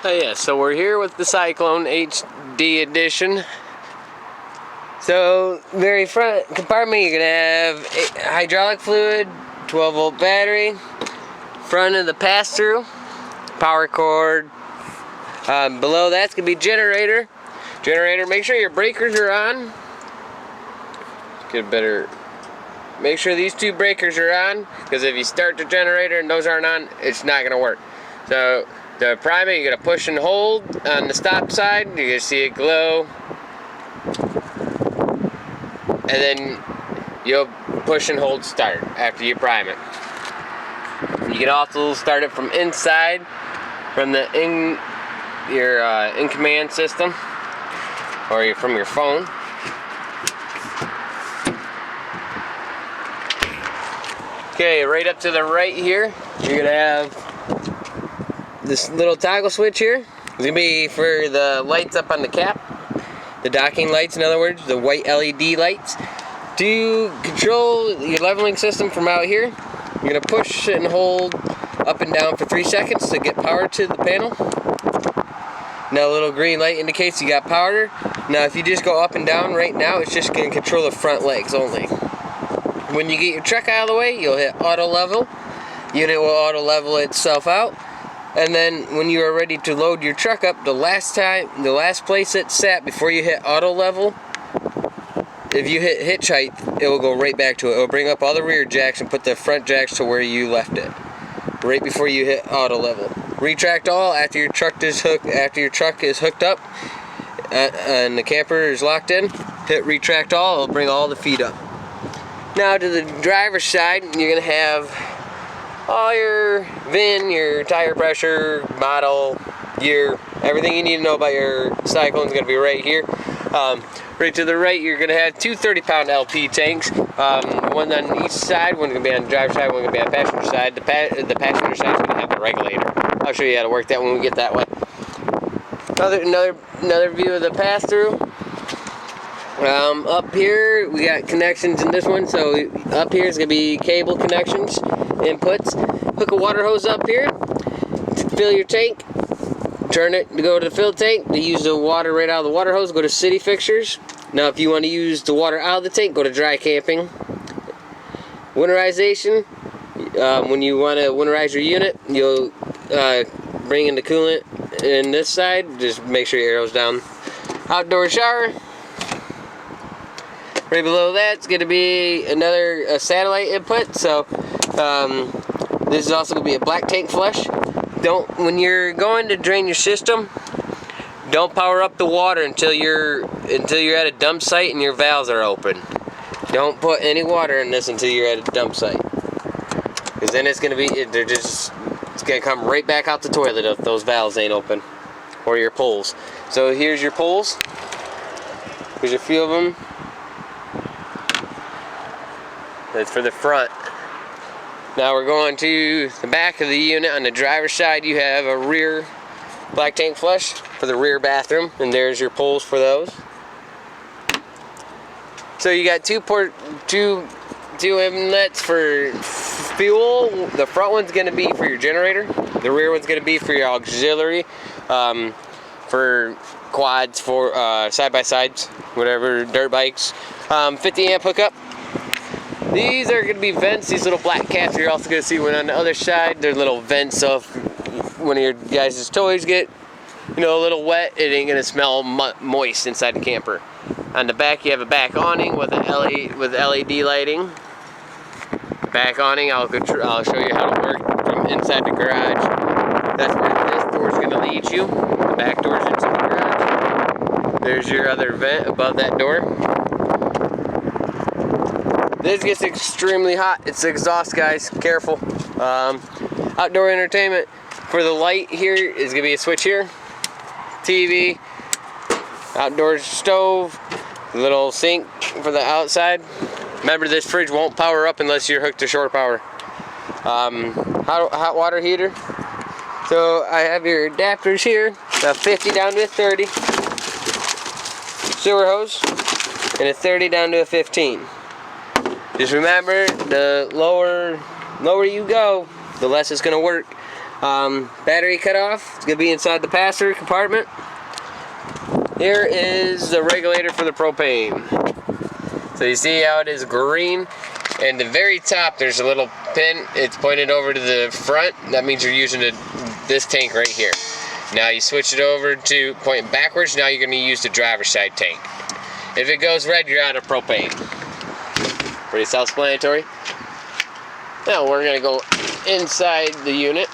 Oh yeah, so we're here with the Cyclone HD edition. So, very front compartment, you're going to have hydraulic fluid, 12-volt battery, front of the pass-through, power cord. Below that's going to be generator. Make sure your breakers are on. Get a better... Make sure these two breakers are on, because if you start the generator and those aren't on, it's not going to work. So, the primary, you're going to push and hold on the stop side. You're going to see it glow. And then you'll push and hold start after you prime it. You can also start it from inside, from the in command system, or from your phone. Okay, right up to the right here, you're gonna have this little toggle switch here. It's gonna be for the lights up on the cap, the docking lights, in other words, the white LED lights. To control your leveling system from out here, you're gonna push and hold up and down for 3 seconds to get power to the panel. Now a little green light indicates you got power. Now if you just go up and down right now, it's just gonna control the front legs only. When you get your truck out of the way, you'll hit auto level. Unit will auto level itself out. And then when you are ready to load your truck up, the last place it sat before you hit auto level, if you hit hitch height, it will go right back to it. It will bring up all the rear jacks and put the front jacks to where you left it, right before you hit auto level. Retract all after your truck is hooked up and the camper is locked in. Hit retract all. It'll bring all the feet up. Now to the driver's side, you're going to have all your VIN, your tire pressure, model, year, everything you need to know about your Cyclone is going to be right here. Right to the right, you're going to have two 30-pound LP tanks, one on each side, one going to be on the driver's side, one going to be on the passenger side. The passenger side is going to have the regulator. I'll show you how to work that when we get that way. Another view of the pass-through. Up here we got connections in this one, so up here is going to be cable connections, inputs. Hook a water hose up here to fill your tank, turn it to go to the fill tank. To use the water right out of the water hose, go to city fixtures. Now if you want to use the water out of the tank, go to dry camping. Winterization, when you want to winterize your unit, you'll bring in the coolant in this side, just make sure your arrow's down. Outdoor shower. Right below that's going to be another satellite input. So this is also going to be a black tank flush. When you're going to drain your system, don't power up the water until you're at a dump site and your valves are open. Don't put any water in this until you're at a dump site, because then it's going to come right back out the toilet if those valves ain't open, or your pulls. So here's your pulls. Here's a few of them. That's for the front. Now we're going to the back of the unit. On the driver's side, you have a rear black tank flush for the rear bathroom, and there's your pulls for those. So you got two inlets for fuel. The front one's going to be for your generator. The rear one's going to be for your auxiliary, for quads, for side-by-sides, whatever, dirt bikes. 50 amp hookup. These are going to be vents, these little black caps. You're also going to see one on the other side. They're little vents, so if one of your guys' toys get, a little wet, it ain't going to smell moist inside the camper. On the back, you have a back awning with LED lighting. The back awning, I'll show you how to work from inside the garage. That's where this door is going to lead you. The back door is into the garage. There's your other vent above that door. This gets extremely hot. It's the exhaust, guys. Careful. Outdoor entertainment. For the light here is going to be a switch here. TV. Outdoor stove. Little sink for the outside. Remember, this fridge won't power up unless you're hooked to shore power. Hot water heater. So I have your adapters here. 50 down to a 30. Sewer hose. And a 30 down to a 15. Just remember, the lower you go, the less it's going to work. Battery cutoff. It's gonna be inside the passenger compartment. Here is the regulator for the propane. So you see how it is green, and the very top there's a little pin. It's pointed over to the front. That means you're using this tank right here. Now you switch it over to point backwards. Now you're going to use the driver's side tank. If it goes red, you're out of propane. Pretty self-explanatory. Now we're going to go inside the unit.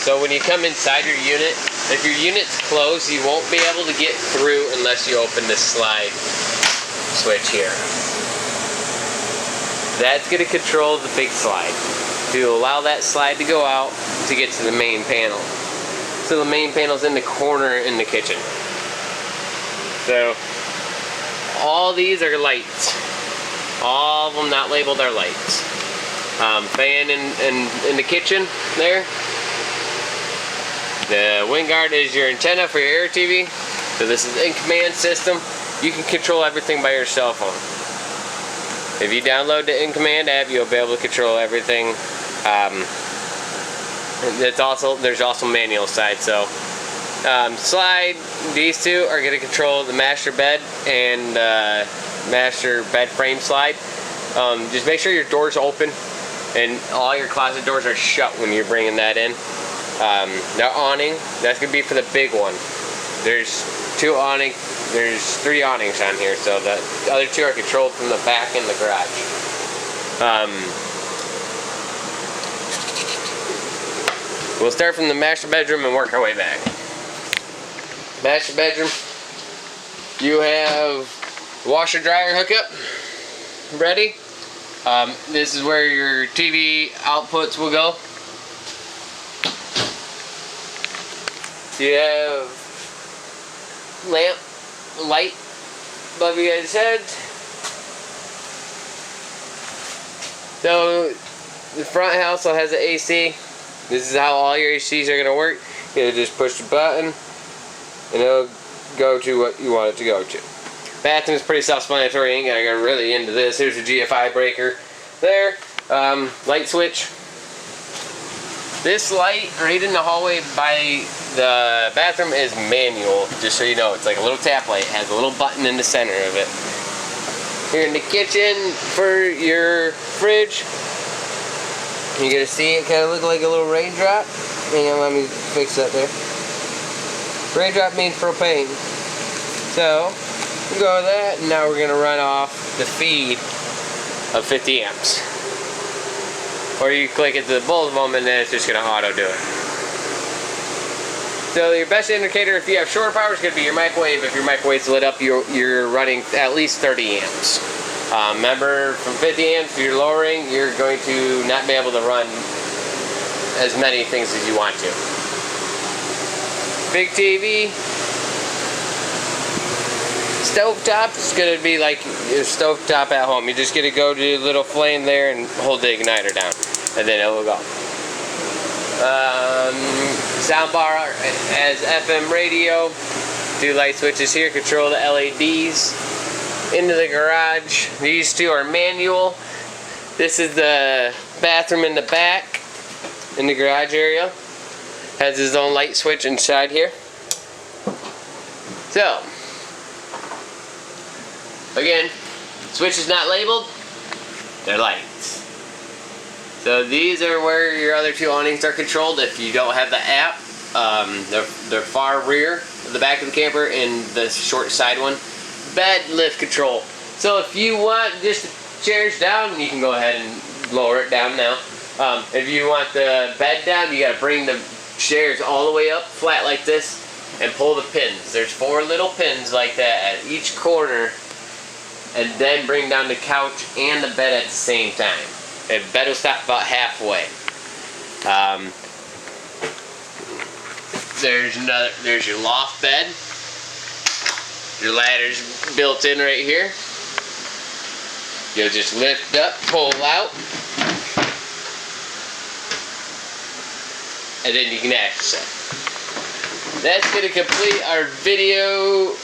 So when you come inside your unit, if your unit's closed, you won't be able to get through unless you open this slide switch here. That's going to control the big slide to allow that slide to go out to get to the main panel. So the main panel's in the corner in the kitchen. So all these are lights. All of them not labeled are lights. Fan in the kitchen there. The wind guard is your antenna for your air TV. So this is in command system. You can control everything by your cell phone. If you download the in command app, you'll be able to control everything. There's also manual side. So slide, these two are going to control the master bed and master bed frame slide. Just make sure your door's open and all your closet doors are shut when you're bringing that in. The awning, that's going to be for the big one. There's there's 3 awnings on here, so the other 2 are controlled from the back in the garage. We'll start from the master bedroom and work our way back. Master bedroom, you have washer dryer hookup ready. This is where your TV outputs will go. You have light above you guys' heads. So the front house has an AC. This is how all your ACs are going to work. You just push the button and it'll go to what you want it to go to. Bathroom is pretty self-explanatory. Ain't gonna go really into this. Here's your GFI breaker there. Light switch. This light right in the hallway by the bathroom is manual, just so you know. It's like a little tap light. It has a little button in the center of it. Here in the kitchen for your fridge, you're going to see it kind of look like a little raindrop. Hang on, let me fix that there. Raindrop means propane. So, we go with that, and now we're going to run off the feed of 50 amps. Or you click it to both of them and then it's just going to auto do it. So your best indicator if you have shorter power is going to be your microwave. If your microwave's lit up, you're running at least 30 amps. Remember, from 50 amps, if you're lowering, you're going to not be able to run as many things as you want to. Big TV. Stovetop is going to be like your stovetop at home. You're just going to go to the little flame there and hold the igniter down, and then it will go. Soundbar as FM radio. 2 light switches here control the LEDs. Into the garage. These 2 are manual. This is the bathroom in the back in the garage area. Has his own light switch inside here. So, again, switch is not labeled. They're lights. So these are where your other 2 awnings are controlled if you don't have the app. They're far rear of the back of the camper and the short side one. Bed lift control. So if you want just the chairs down, you can go ahead and lower it down now. If you want the bed down, you got to bring the chairs all the way up flat like this and pull the pins. There's 4 little pins like that at each corner, and then bring down the couch and the bed at the same time. The bed will stop about halfway. There's your loft bed. Your ladder's built in right here. You'll just lift up, pull out, and then you can access it. That's going to complete our video.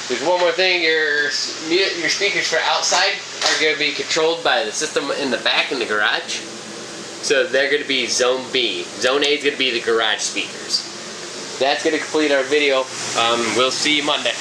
There's one more thing. Your speakers for outside are going to be controlled by the system in the back in the garage. So they're going to be Zone B. Zone A is going to be the garage speakers. That's going to complete our video. We'll see you Monday.